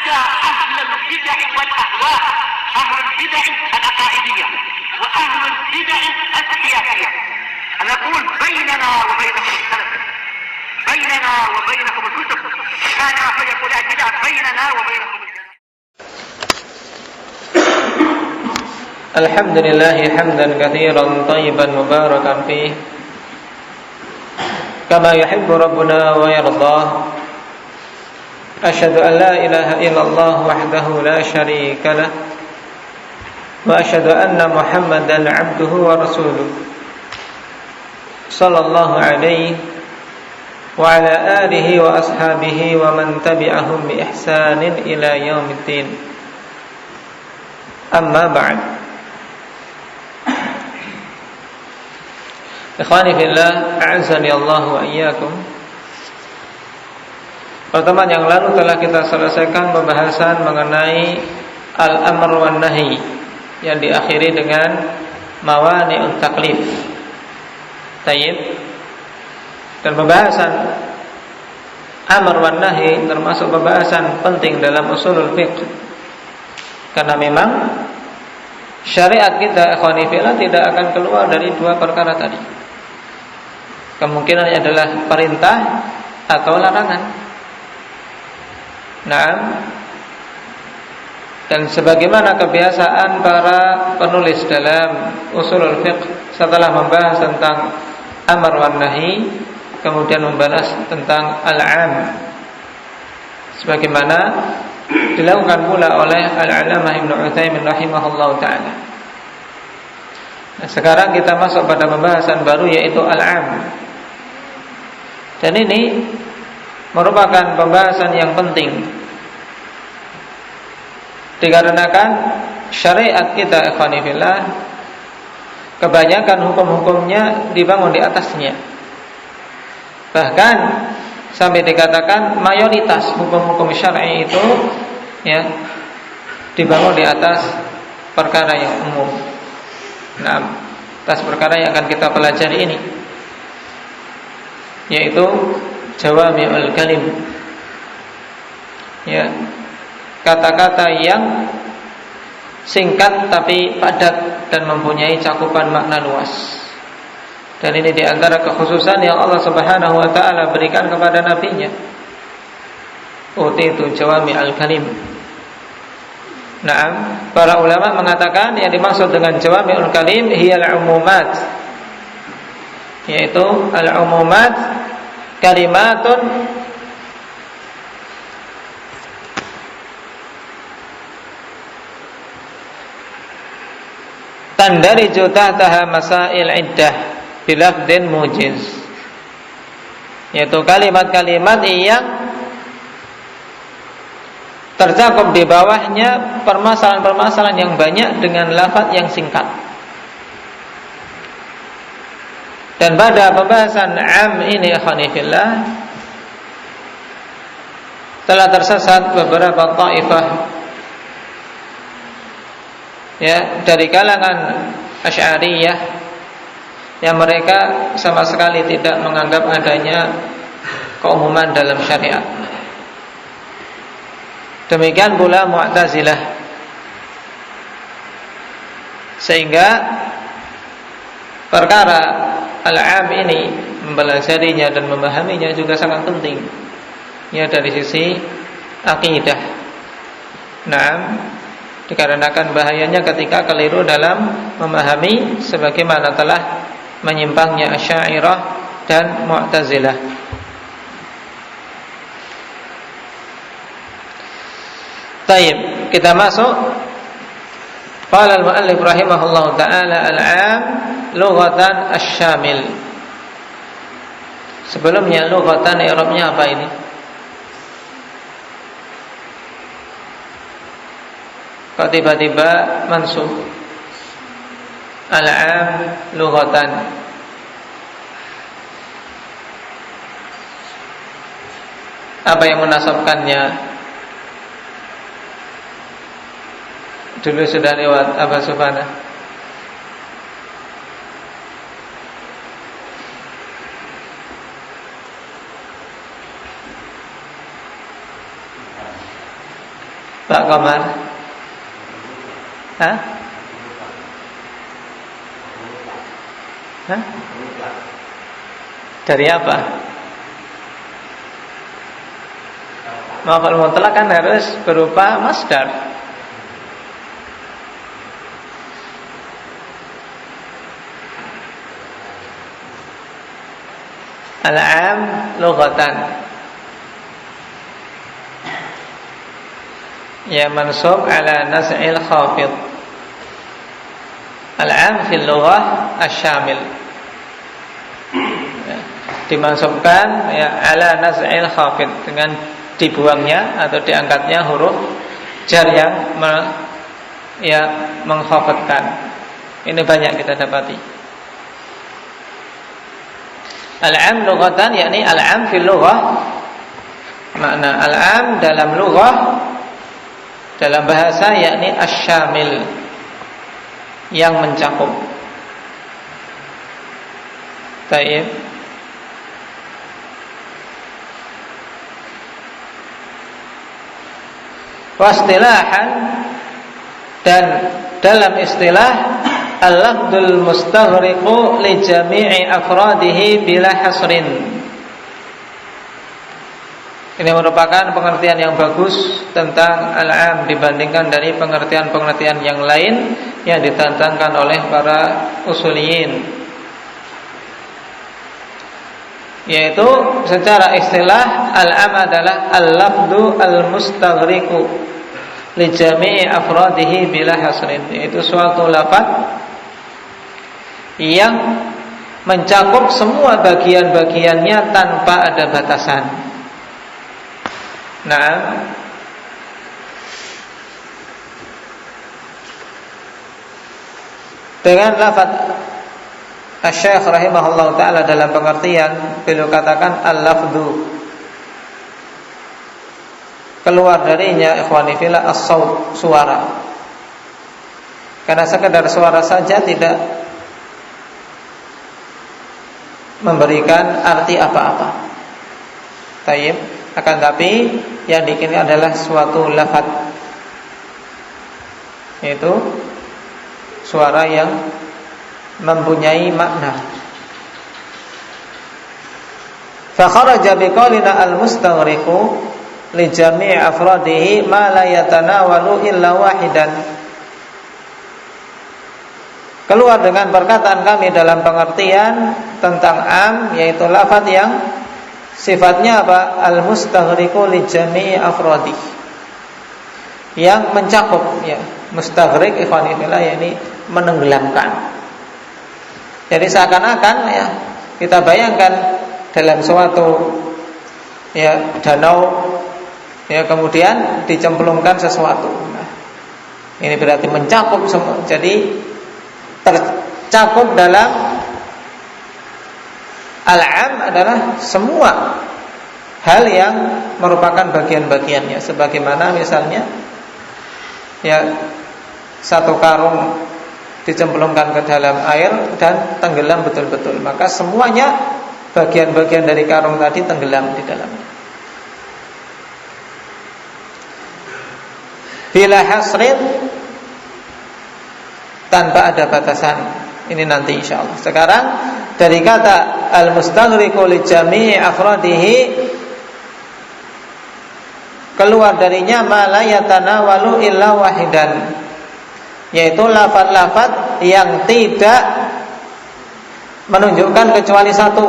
حتى أهل البدع والأهواء، أهل البدع العقائدية وأهل البدع السياسية. أنا أقول بيننا وبينكم السلف، بيننا وبينكم الكتب، كان فيقول البدع بيننا وبينكم السلف. الحمد لله حمدا كثيرا طيبا مباركا فيه كما يحب ربنا ويرضاه. أشهد أن لا إله إلا الله وحده لا شريك له، وأشهد أن محمدا عبده ورسوله صلى الله عليه وعلى آله وأصحابه ومن تبعهم بإحسان إلى يوم الدين. أما بعد. Ikhwani fillah, a'azzani Allah wa iyyakum. Pertemuan yang lalu telah kita selesaikan pembahasan mengenai al-amr wan nahi yang diakhiri dengan mawani'ut taklif. Tayyib. Dan pembahasan amr wan nahi termasuk pembahasan penting dalam usulul fiqh. Karena memang syariat kita, ikhwani fillah, tidak akan keluar dari dua perkara tadi. Kemungkinannya adalah perintah atau larangan. Nah, dan sebagaimana kebiasaan para penulis dalam usulul fiqh, setelah membahas tentang amar wan nahi, kemudian membahas tentang al-'am, sebagaimana dilakukan pula oleh Al-'Allamah Ibnu Utsaimin rahimahullahu ta'ala. Nah, sekarang kita masuk pada pembahasan baru, yaitu al-'am. Dan ini merupakan pembahasan yang penting, dikarenakan syariat kita, ikhwani fillah, kebanyakan hukum-hukumnya dibangun di atasnya. Bahkan sampai dikatakan mayoritas hukum-hukum syar'i itu ya dibangun di atas perkara yang umum. Nah, atas perkara yang akan kita pelajari ini, yaitu jawami'ul kalim, ya, kata-kata yang singkat tapi padat dan mempunyai cakupan makna luas. Dan ini diantara kekhususan yang Allah Subhanahu wa ta'ala berikan kepada nabinya. Utitu jawami'ul kalim. Nah, para ulama mengatakan yang dimaksud dengan jawami'ul kalim hiyal umumat, yaitu al-umumat kalimatun tandariju tahtaha masail iddah bilafdin mujiz, yaitu kalimat-kalimat yang tercakup di bawahnya permasalahan-permasalahan yang banyak dengan lafaz yang singkat. Dan pada pembahasan 'am ini, ikhwani fillah, telah tersesat beberapa taifah, ya, dari kalangan Asy'ariyah, yang mereka sama sekali tidak menganggap adanya keumuman dalam syariat. Demikian pula Mu'tazilah. Sehingga perkara al-'am ini, mempelajarinya dan memahaminya juga sangat penting, ya, dari sisi akidah. Nah, dikarenakan bahayanya ketika keliru dalam memahami sebagaimana telah menyimpangnya Asy'ariyah dan Mu'tazilah. Baik, kita masuk. Qala al-mu'allif rahimahullahu ta'ala al-'am lughatan asy-syamil. Sebelumnya lughatan i'rabnya apa ini? Kok tiba-tiba mansub? Al-'am lughatan. Apa yang menasabkannya? Dulu sudah lewat Aba Sufana. Pak Komar? Hah? Hah? Dari apa? Maf'ul mutlak kan harus berupa masdar. Al-'am lughatan, ya mansub ala nas'il khafid. Al-'am fil lughah asy-syamil, ya, dimansubkan ya ala nas'il khafid, dengan dibuangnya atau diangkatnya huruf jar yang mengkhafidkan. Ini banyak kita dapati. Al-'am lughatan, yakni al-'am fil lughah. Makna al-'am dalam lughah, dalam bahasa, yakni asy-syamil, yang mencakup. Baik. Wastilahan, dan dalam istilah, al-lafdzul mustaghriqu li jami'i afradihi bila hasrin. Ini merupakan pengertian yang bagus tentang al-'am dibandingkan dari pengertian-pengertian yang lain yang ditentangkan oleh para usuliyin, yaitu secara istilah al-'am adalah al-lafdzu al-mustaghriqu li jami'i afradihi bila hasrin, yaitu suatu lafaz yang mencakup semua bagian-bagiannya tanpa ada batasan. Nah, dengan lafaz Asy-Syaikh rahimahullah ta'ala dalam pengertian beliau katakan al-lafdhu, keluar darinya ikhwani fillah as-saut, suara. Karena sekedar suara saja tidak memberikan arti apa-apa. Tayyib, akan tapi yang diinginkan adalah suatu lafaz, yaitu suara yang mempunyai makna. Fa kharaja biqaulina al-mustaghriqu li jami'i afradihi ma la yatanawalu illa wahidan. Keluar dengan perkataan kami dalam pengertian tentang am, yaitu lafaz yang sifatnya apa? Al-mustaghriqu li jami'i afradi, yang mencakup, ya, mustaghriq ikhwan fillah, yakni menenggelamkan. Jadi seakan-akan, ya, kita bayangkan dalam suatu, ya, danau, ya, kemudian dicemplungkan sesuatu. Nah, ini berarti mencakup semua. Jadi tercakup dalam al-'am adalah semua hal yang merupakan bagian-bagiannya. Sebagaimana misalnya, ya, satu karung dicemplungkan ke dalam air dan tenggelam betul-betul, maka semuanya bagian-bagian dari karung tadi tenggelam di dalamnya. Bila hasrin, tanpa ada batasan. Ini nanti insyaallah. Sekarang dari kata al-mustaghriqu li jami'i afradihi, keluar darinya ma la yatanawalu illa wahidan, yaitu lafaz-lafaz yang tidak menunjukkan kecuali satu.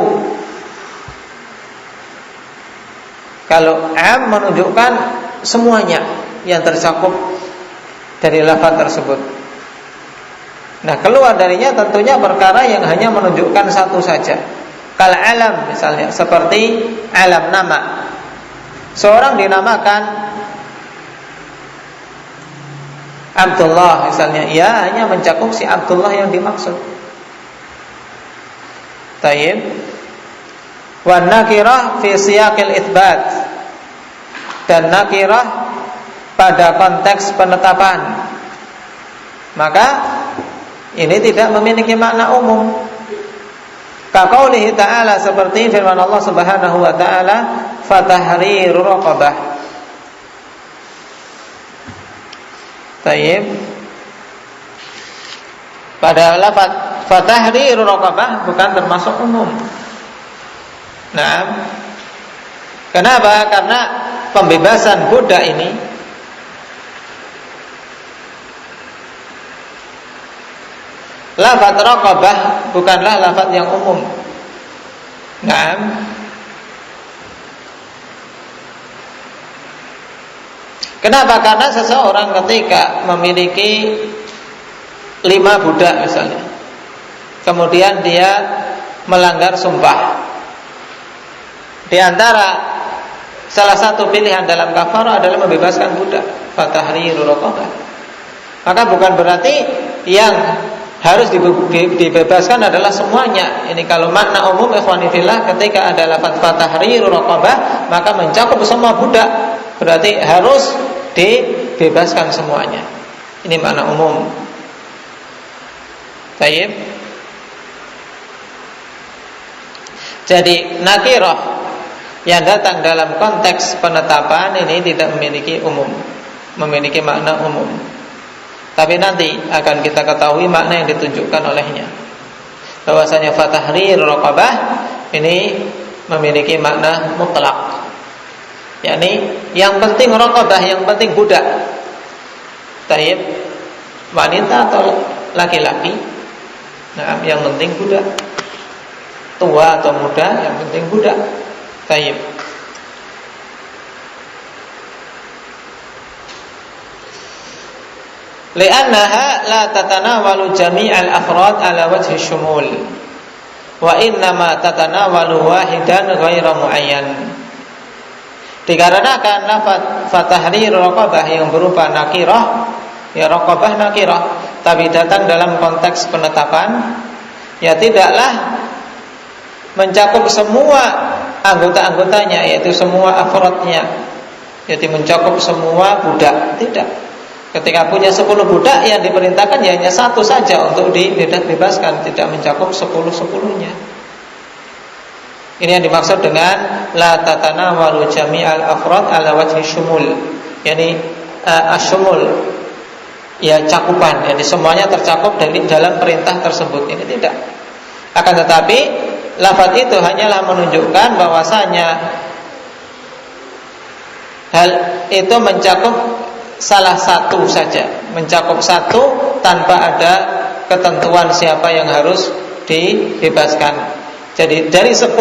Kalau am menunjukkan semuanya yang tercakup dari lafaz tersebut. Nah, keluar darinya tentunya perkara yang hanya menunjukkan satu saja. Kal alam misalnya, seperti alam nama. Seorang dinamakan Abdullah misalnya, ya, hanya mencakup si Abdullah yang dimaksud. Tayyib. Wan nakirah fi siyaqil itsbat, dan nakirah pada konteks penetapan, maka ini tidak memiliki makna umum. Kaqaulihi ta'ala, seperti firman Allah Subhanahu wa ta'ala, fatahriru raqabah. Taib. Pada lafaz fatahriru raqabah bukan termasuk umum. Nah, kenapa? Karena pembebasan budak ini lafaz raqabah bukanlah lafaz yang umum. Nah, kenapa? Karena seseorang ketika memiliki 5 budak misalnya, kemudian dia melanggar sumpah, di antara salah satu pilihan dalam kafarah adalah membebaskan budak, fatahriru raqabah. Maka bukan berarti yang harus dibebaskan adalah semuanya. Ini kalau makna umum ikhwani fillah, ketika ada lafaz fatahriru raqabah maka mencakup semua budak, berarti harus dibebaskan semuanya. Ini makna umum. Baik. Jadi nakirah yang datang dalam konteks penetapan ini tidak memiliki umum, memiliki makna umum. Tapi nanti akan kita ketahui makna yang ditunjukkan olehnya. Bahwasanya fatahrir raqabah ini memiliki makna mutlak. yakni yang penting raqabah, yang penting budak. Taib, wanita atau laki-laki. Nah, yang penting budak. Tua atau muda, yang penting budak. Taib. Li'annaha la tatanawalu jami'al afrad ala wajhi syumul, wa innama tatanawalu wahidan ghaira muayyan. Dikarenakan lafaz fatahrir raqabah yang berupa nakirah, ya raqabah nakirah, tapi datang dalam konteks penetapan, ya tidaklah mencakup semua anggota-anggotanya, yaitu semua afrodnya, yaitu mencakup semua budak. Tidak. Ketika punya 10 budak, yang diperintahkan ya hanya satu saja untuk dibebaskan, tidak mencakup 10-10-nya. Ini yang dimaksud dengan la tatanawalu jami'al afrad ala wajhi syumul, yakni asyumul, ya cakupan, jadi semuanya tercakup dari dalam perintah tersebut. Ini tidak. Akan tetapi lafaz itu hanyalah menunjukkan bahwasanya hal itu mencakup salah satu saja, mencakup satu tanpa ada ketentuan siapa yang harus dibebaskan. Jadi dari 10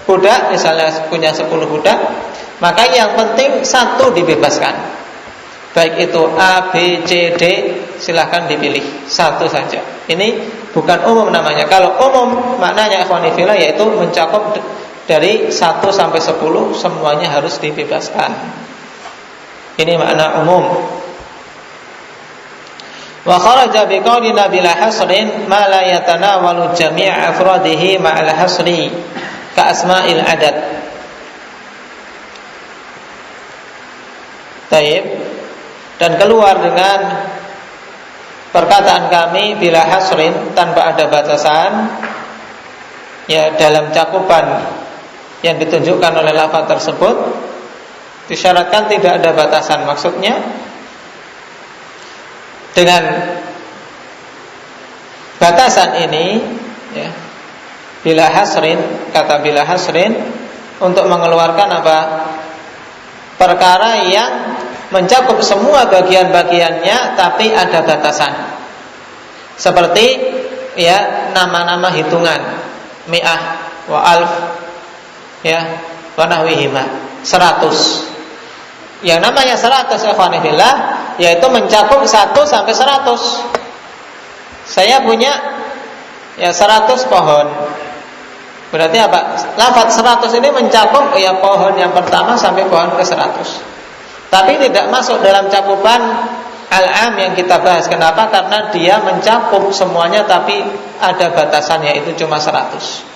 budak, misalnya punya 10 budak, maka yang penting satu dibebaskan. Baik itu A, B, C, D, silahkan dipilih satu saja. Ini bukan umum namanya. Kalau umum maknanya ikhwani fillah yaitu mencakup dari 1 sampai 10 semuanya harus dibebaskan. Ini makna umum. Wa kharaja biqaulina bila hasrin ma la yatanawalu jami' afradihi ma'al hasri ka asma'il adad. Taib. Dan keluar dengan perkataan kami bila hasrin, tanpa ada batasan, ya dalam cakupan yang ditunjukkan oleh lafaz tersebut disyaratkan tidak ada batasan. Maksudnya dengan batasan ini, ya, bila hasrin, kata bila hasrin untuk mengeluarkan apa? Perkara yang mencakup semua bagian-bagiannya tapi ada batasan. Seperti ya nama-nama hitungan, mi'ah wa alf, ya, wa nahwihima, 100. Yang namanya 100 ikhwani fillah yaitu mencakup 1 sampai 100. Saya punya ya 100 pohon. Berarti apa? Lafaz 100 ini mencakup ya pohon yang pertama sampai pohon ke 100. Tapi tidak masuk dalam cakupan al-am yang kita bahas. Kenapa? Karena dia mencakup semuanya tapi ada batasan, yaitu cuma 100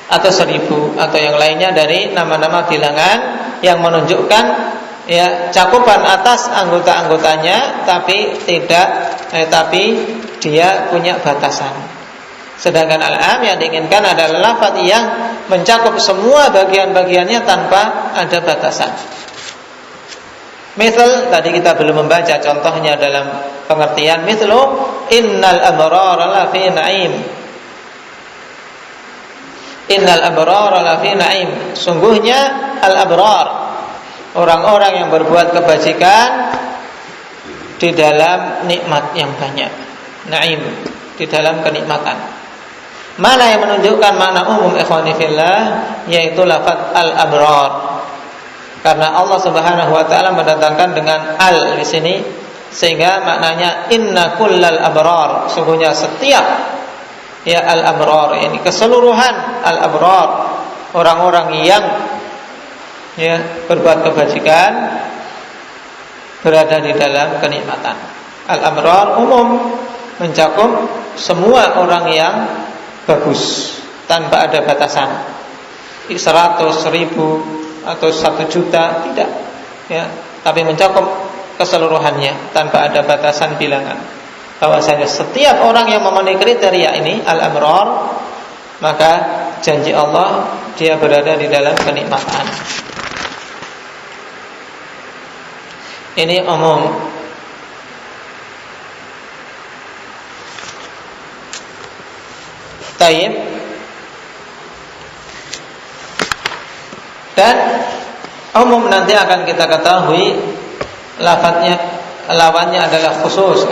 atau 1000 atau yang lainnya dari nama-nama bilangan yang menunjukkan ya cakupan atas anggota-anggotanya tapi tapi dia punya batasan. Sedangkan al-am yang diinginkan adalah lafaz yang mencakup semua bagian-bagiannya tanpa ada batasan. Misal tadi kita belum membaca contohnya dalam pengertian mislu innal abrara lafi na'im. Innal abrara lafi na'im. Sungguhnya al-abrar, orang-orang yang berbuat kebajikan di dalam nikmat yang banyak. Na'im, di dalam kenikmatan. Mana yang menunjukkan makna umum ikhwani fillah, yaitu lafaz al-abrar. Karena Allah Subhanahu wa taala mendatangkan dengan al di sini sehingga maknanya inna kullal abrar, sungguhnya setiap ya al-abrar, ini keseluruhan al-abrar, orang-orang yang ya berbuat kebajikan berada di dalam kenikmatan. Al-abrar umum, mencakup semua orang yang bagus tanpa ada batasan. 100, 1000 atau 1 juta tidak, ya, tapi mencakup keseluruhannya tanpa ada batasan bilangan. Bahwasanya setiap orang yang memenuhi kriteria ini al-abrar, maka janji Allah dia berada di dalam kenikmatan. Ini umum. Taib. Dan umum nanti akan kita ketahui lafadznya, lawannya adalah khusus.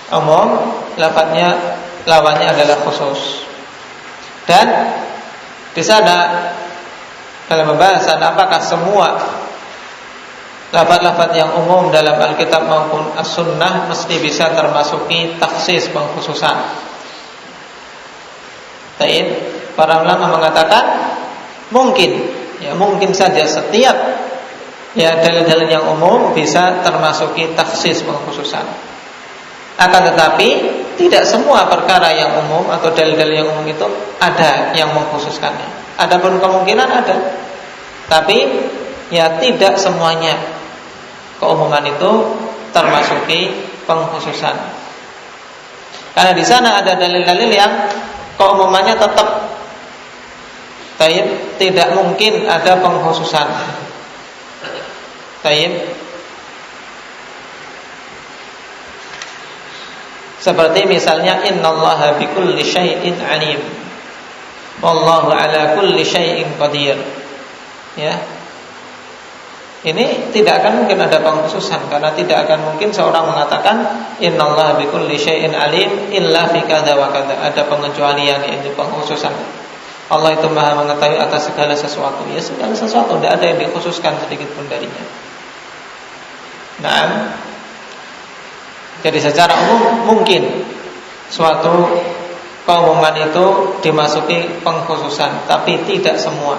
Umum lafadznya, lawannya adalah khusus. Dan di sana dalam pembahasan apakah semua lafaz-lafaz yang umum dalam Alkitab maupun As-Sunnah mesti bisa termasuki taksis, pengkhususan. Para ulama mengatakan mungkin, ya mungkin saja setiap ya dalil-dalil yang umum bisa termasuki taksis, pengkhususan. Akan tetapi tidak semua perkara yang umum atau dalil-dalil yang umum itu ada yang mengkhususkannya. Ada pun kemungkinan ada, tapi ya tidak semuanya keumuman itu termasuki pengkhususan. Karena di sana ada dalil-dalil yang keumumannya tetap. Taib, tidak mungkin ada pengkhususan. Taib. Seperti misalnya innallaha bikulli syai'in alim. Wallahu ala kulli syai'in qadir. Ya. Ini tidak akan mungkin ada pengkhususan, karena tidak akan mungkin seorang mengatakan innallaha bikulli syai'in alim illa fi kadza wa kadza. Ada pengecualian, yaitu pengkhususan. Allah itu Maha mengetahui atas segala sesuatu. Ya, segala sesuatu, tidak ada yang dikhususkan sedikit pun darinya. Nah, jadi secara umum mungkin suatu keumuman itu dimasuki pengkhususan, tapi tidak semua.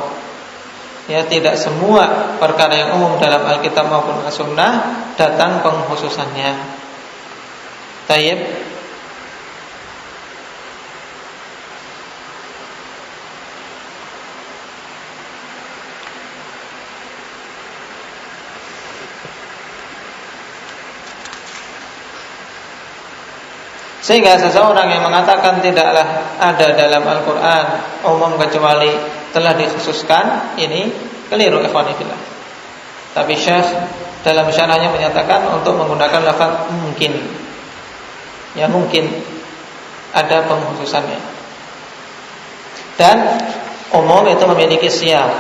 Ya, tidak semua perkara yang umum dalam Alkitab maupun As-Sunnah datang pengkhususannya. Taib. Sehingga seseorang yang mengatakan tidaklah ada dalam Al-Quran umum kecuali telah dikhususkan, ini keliru ikhwani fillah. Tapi Syekh dalam syarahnya menyatakan untuk menggunakan lafaz mungkin. Ya mungkin ada pengkhususannya. Dan umum itu memiliki siyaq,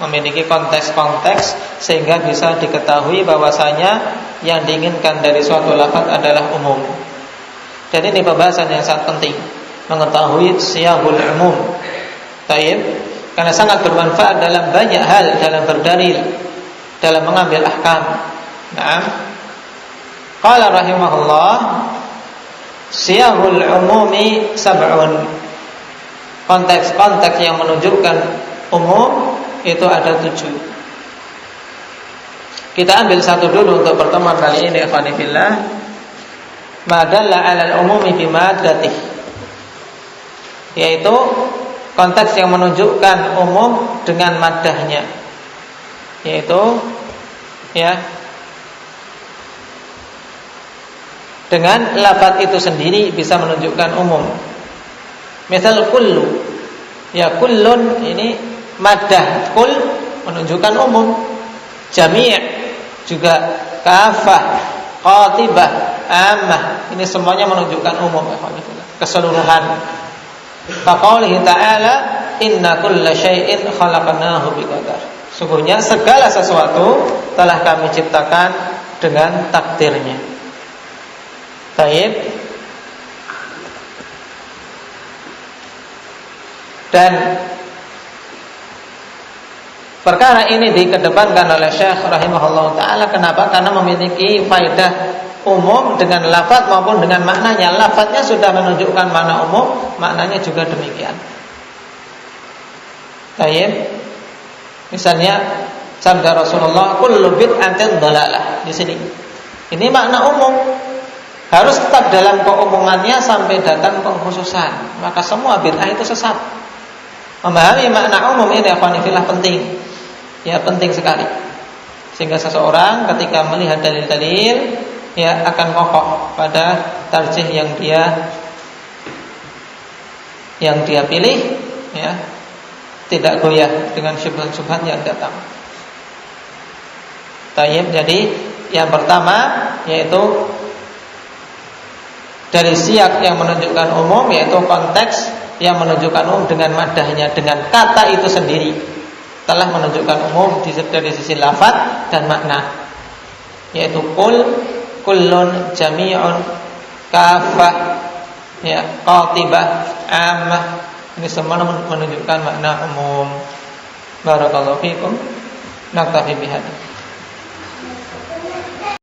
memiliki konteks-konteks sehingga bisa diketahui bahwasanya yang diinginkan dari suatu lafaz adalah umum. Dan ini pembahasan yang sangat penting, mengetahui siyahul umum. Taib, karena sangat bermanfaat dalam banyak hal, dalam berdalil, dalam mengambil ahkam. Naam. Qala rahimahullah, siyahul umumi sab'un. Konteks-konteks yang menunjukkan umum itu ada 7. Kita ambil satu dulu untuk pertemuan kali ini, ikhwani fillah. Madalla 'alal umumi bi maddatih, yaitu konteks yang menunjukkan umum dengan maddahnya, yaitu ya dengan lafaz itu sendiri bisa menunjukkan umum. Misal kullu, ya kullun, ini maddah kul menunjukkan umum. jami' juga kafah, qatibah, ammah. Ini semuanya menunjukkan umum, keseluruhan. Faqaulihi ta'ala inna kulla syai'in khalaqnahu biqadar. Sungguhnya segala sesuatu telah kami ciptakan dengan takdirnya. Baik. Dan perkara ini dikedepankan oleh Syekh rahimahullah ta'ala. Kenapa? Karena memiliki faedah umum dengan lafaz maupun dengan maknanya. Lafaznya sudah menunjukkan makna umum, maknanya juga demikian. Baik. Misalnya sabda Rasulullah, kullu bid'atin dhalalah. Di sini. Ini makna umum. Harus tetap dalam keumumannya sampai datang pengkhususan. Maka semua bid'ah itu sesat. Memahami makna umum ini akhwanifillah penting. Ya, penting sekali. Sehingga seseorang ketika melihat dalil-dalil, ya akan kokoh pada tarjih yang dia pilih, ya. Tidak goyah dengan syubhat-syubhat yang datang. Tayyib, jadi yang pertama yaitu dari siyak yang menunjukkan umum, yaitu konteks yang menunjukkan umum dengan madahnya, dengan kata itu sendiri telah menunjukkan umum dari sisi lafaz dan makna, yaitu kullun, jami'un, kafah, ya, qatibah, ammah. Ini semua menunjukkan makna umum. Barakallahu fikum. Naktafi bihadza.